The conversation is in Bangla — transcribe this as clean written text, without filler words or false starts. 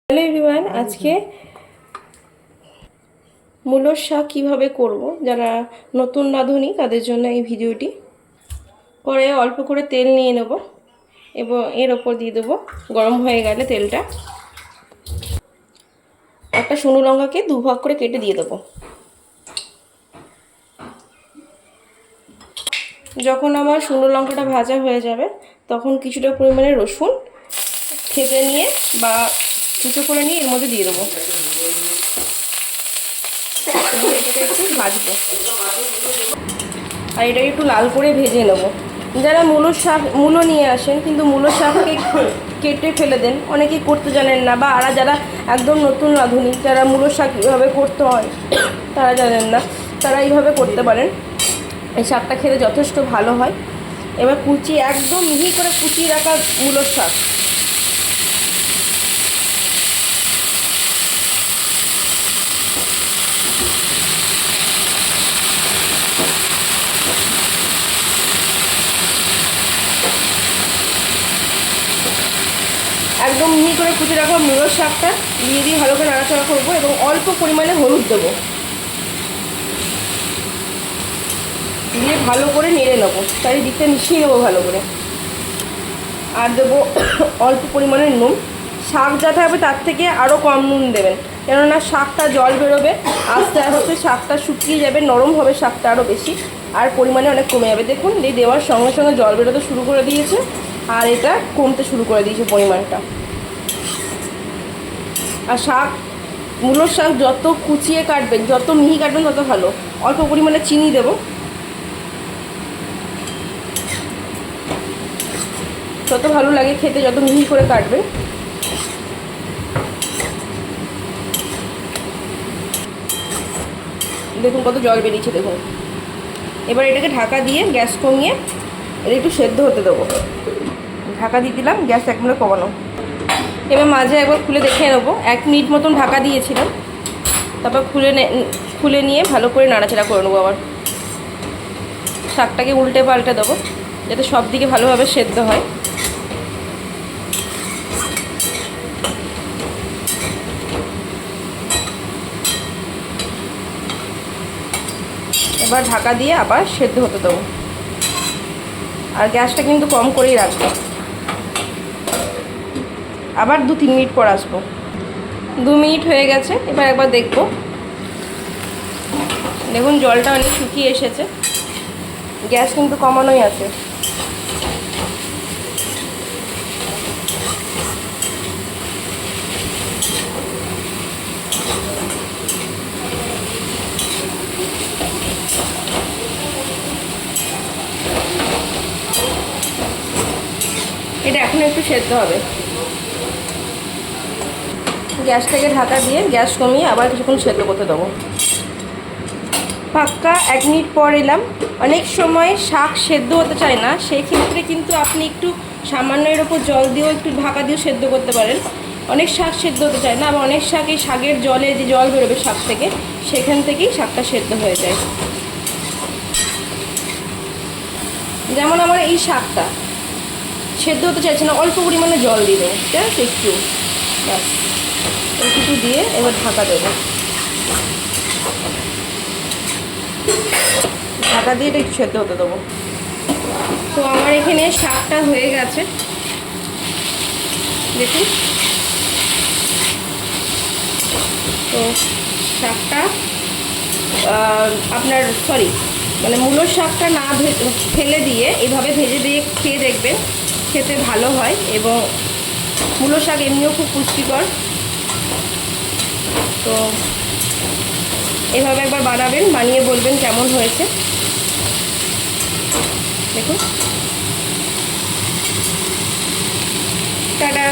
হ্যালো এভরিওয়ান, আজকে মূলোর শাক কীভাবে করব যারা নতুন রাঁধুনি তাদের জন্য এই ভিডিওটি। পরে অল্প করে তেল নিয়ে নেব এবং এর ওপর দিয়ে দেবো, গরম হয়ে গেলে তেলটা একটা শুকনো লঙ্কাকে দুভাগ করে কেটে দিয়ে দেবো। যখন আমার শুকনো লঙ্কাটা ভাজা হয়ে যাবে তখন কিছুটা পরিমাণে রসুন থেতে নিয়ে বা কুচো করে নিয়ে এর মধ্যে দিয়ে দেবো। এটাকে একটু ভাজবো আর এটাকে একটু লাল করে ভেজে নেব। যারা মূলো নিয়ে আসেন কিন্তু মূলোর শাককে কেটে ফেলে দেন, অনেকেই করতে জানেন না, বা যারা একদম নতুন রাঁধুনি যারা মূলোর শাক কীভাবে করতে হয় তারা জানেন না, তারা এইভাবে করতে পারেন। এই শাকটা খেতে যথেষ্ট ভালো হয়। এবার একদম মিহি করে কুচিয়ে রাখা মূলোর শাক একদম মিহি করে কুচিয়ে রাখা মূলোর শাকটা দিয়ে ভালো করে নাড়াচাড়া করবো এবং অল্প পরিমাণে হলুদ দেবো, দিয়ে ভালো করে নেড়ে নেবো, চারিদিকটা মিশিয়ে নেবো ভালো করে। আর দেবো অল্প পরিমাণে নুন। শাক যা থাকবে তার থেকে আরও কম নুন দেবেন, কেননা শাকটা জল বেরোবে, আস্তে আস্তে শাকটা শুকিয়ে যাবে, নরম হবে শাকটা আরও বেশি, আর পরিমাণে অনেক কমে যাবে। দেখুন এই দেওয়ার সঙ্গে সঙ্গে জল বেরোতে শুরু করে দিয়েছে আর এটা কমতে শুরু করে দিয়েছে পরিমাণটা। আর মূলোর শাক যত কুচিয়ে কাটবেন, যত মিহি কাটবেন তত ভালো। অল্প পরিমাণে চিনি দেবো, যত ভালো লাগে খেতে, যত মিহি করে কাটবেন। দেখুন কত জল বেরিয়েছে, দেখুন। এবার এটাকে ঢাকা দিয়ে গ্যাস কমিয়ে এটা একটু সেদ্ধ হতে দেবো। ঢাকা দিয়ে দিলাম, গ্যাস এক মিনিট কমানো। এবার মাঝে একবার খুলে দেখে নেবো, 1 মিনিট মতন ঢাকা দিয়েছিলাম, তারপর খুলে নিয়ে ভালো করে নাড়াচাড়া করে নেবো। আবার শাকটাকে উল্টে পাল্টে দেবো যাতে সব দিকে ভালোভাবে সেদ্ধ হয়। এবার ঢাকা দিয়ে আবার সেদ্ধ হতে দেবো, আর গ্যাসটা কিন্তু কম করেই রাখবো। আবার 2-3 মিনিট পর আসবো। 2 মিনিট হয়ে গেছে, এবার একবার দেখবো। দেখুন জলটা অনেক শুকিয়ে এসেছে, গ্যাস কিন্তু কমানোই আছে। এটা এখন একটু সেদ্ধ হবে। গ্যাসটাকে ঢাকা দিয়ে গ্যাস কমিয়ে আবার কিছুক্ষণ সেদ্ধ করতে দেবো। পাক্কা 1 মিনিট পর এলাম। অনেক সময় শাক সেদ্ধ হতে চায় না, সেই ক্ষেত্রে কিন্তু আপনি একটু সামান্য এর ওপর জল দিয়েও একটু ঢাকা দিয়েও সেদ্ধ করতে পারেন। অনেক শাক সেদ্ধ হতে চায় না, আবার অনেক শাক এই শাকের জলে যে জল বেরোবে শাক থেকে, সেখান থেকেই শাকটা সেদ্ধ হয়ে যায়। যেমন আমার এই শাকটা সেদ্ধ হতে চাইছে না, অল্প পরিমাণে জল দিয়ে দেবো, ঠিক আছে, একটু ব্যাস একটু দিয়ে এবার ঢাকা দেবো। ঢাকা দিয়ে এটা একটু সেদ্ধ হতে দেবো। তো আমার এখানে শাকটা হয়ে গেছে, দেখুন। তো শাকটা আপনার মূলোর শাকটা না ফেলে দিয়ে এভাবে ভেজে দিয়ে খেয়ে দেখবেন, খেতে ভালো হয়। এবং মূলো শাক এমনিও খুব পুষ্টিকর। তো এভাবে একবার বানাবেন, বানিয়ে বলবেন কেমন হয়েছে। দেখুন, টাটা।